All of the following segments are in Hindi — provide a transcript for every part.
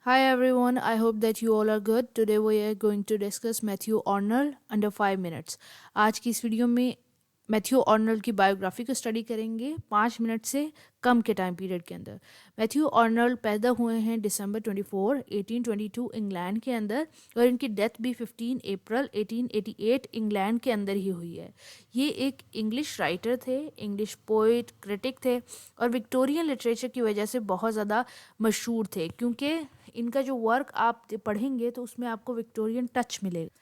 Hi everyone, I hope that you all are good. Today we are going to discuss Matthew Arnold under 5 minutes. आज की इस वीडियो में मैथ्यू आर्नल्ड की बायोग्राफी को स्टडी करेंगे 5 मिनट से कम के टाइम पीरियड के अंदर। मैथ्यू आर्नल्ड पैदा हुए हैं दिसंबर 24, 1822 इंग्लैंड के अंदर और इनकी डेथ भी 15 अप्रैल 1888 इंग्लैंड के अंदर ही हुई है। ये एक इंग्लिश राइटर थे, इंग्लिश पोइट, क्रिटिक थे और विक्टोरियन लिटरेचर की वजह से बहुत ज़्यादा मशहूर थे, क्योंकि इनका जो वर्क आप पढ़ेंगे तो उसमें आपको विक्टोरियन टच मिलेगा।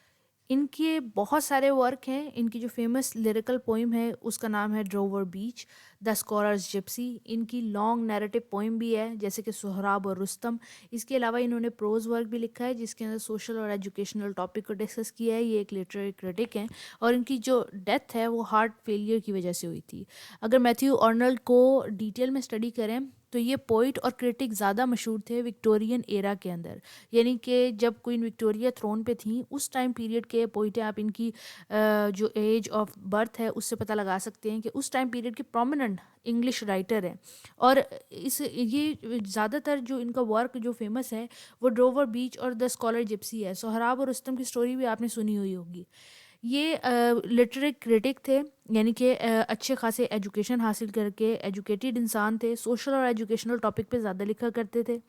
इनके बहुत सारे वर्क हैं। इनकी जो फेमस लिरिकल पोइम है उसका नाम है drawer beach, the scholars Gypsy. इनकी लॉन्ग नैरेटिव पोइम भी है जैसे कि सोहराब और रुस्तम। इसके अलावा इन्होंने प्रोज वर्क भी लिखा है जिसके अंदर सोशल और एजुकेशनल टॉपिक को डिस्कस किया है। ये एक लिटरेरी क्रिटिक हैं और इनकी जो डेथ है वो हार्ट फेलियर की वजह से हुई थी। अगर मैथ्यू आर्नल्ड को डिटेल में स्टडी करें तो ये पोइट और क्रिटिक ज़्यादा मशहूर थे विक्टोरियन एरा के अंदर, यानी कि जब क्वीन विक्टोरिया थ्रोन पे थी उस टाइम पीरियड के पोइट हैं। आप इनकी जो एज ऑफ बर्थ है उससे पता लगा सकते हैं कि उस टाइम पीरियड के प्रोमिनेंट इंग्लिश राइटर हैं। और इस ये ज़्यादातर जो इनका वर्क जो फेमस है वो ड्रोवर बीच और द स्कॉलर जिप्सी है। सोहराब और रुस्तम की स्टोरी भी आपने सुनी हुई होगी। ये लिटरेरी क्रिटिक थे, यानी कि अच्छे खासे एजुकेशन हासिल करके एजुकेटेड इंसान थे। सोशल और एजुकेशनल टॉपिक पे ज़्यादा लिखा करते थे।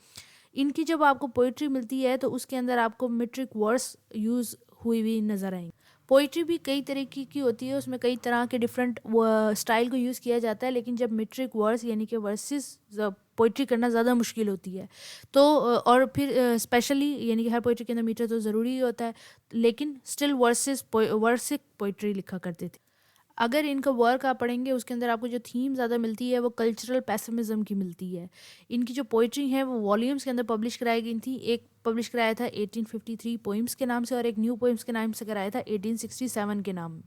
इनकी जब आपको पोइट्री मिलती है तो उसके अंदर आपको मीट्रिक वर्ड्स यूज़ हुई हुई नज़र आएंगी। पोइट्री भी कई तरीके की होती है, उसमें कई तरह के डिफरेंट स्टाइल को यूज़ किया जाता है, लेकिन जब मीट्रिक वर्ड्स यानी कि वर्सेस पोइट्री करना ज़्यादा मुश्किल होती है। तो और फिर स्पेशली यानी कि हर पोइट्री के अंदर मीटर तो ज़रूरी ही होता है, लेकिन स्टिल वर्सिक पोइट्री लिखा करते थे। अगर इनका वर्क आप पढ़ेंगे उसके अंदर आपको जो थीम ज़्यादा मिलती है वो कल्चरल पेसिमिज्म की मिलती है। इनकी जो पोइट्री है वो वॉल्यूम्स के अंदर पब्लिश कराई गई थी। एक पब्लिश कराया था 1853 पोइम्स के नाम से और एक न्यू पोइम्स के नाम से कराया था 1867 के नाम।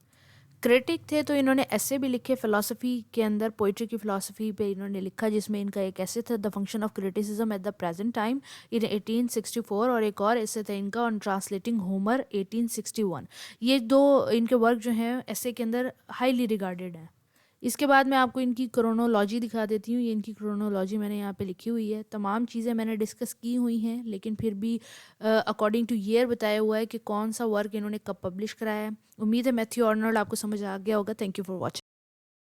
क्रिटिक थे तो इन्होंने ऐसे भी लिखे फिलॉसफी के अंदर, पोइट्री की फिलॉसफी पे इन्होंने लिखा, जिसमें इनका एक ऐसे था the function of criticism at the present time in 1864 और एक और ऐसे था इनका ऑन ट्रांसलेटिंग होमर 1861। ये दो इनके वर्क जो हैं ऐसे के अंदर हाईली रिगार्डेड हैं। इसके बाद मैं आपको इनकी क्रोनोलॉजी दिखा देती हूँ। ये इनकी क्रोनोलॉजी मैंने यहाँ पे लिखी हुई है। तमाम चीज़ें मैंने डिस्कस की हुई हैं, लेकिन फिर भी अकॉर्डिंग टू ईयर बताया हुआ है कि कौन सा वर्क इन्होंने कब पब्लिश कराया है। उम्मीद है मैथ्यू आर्नल्ड आपको समझ आ गया होगा। Thank you for watching.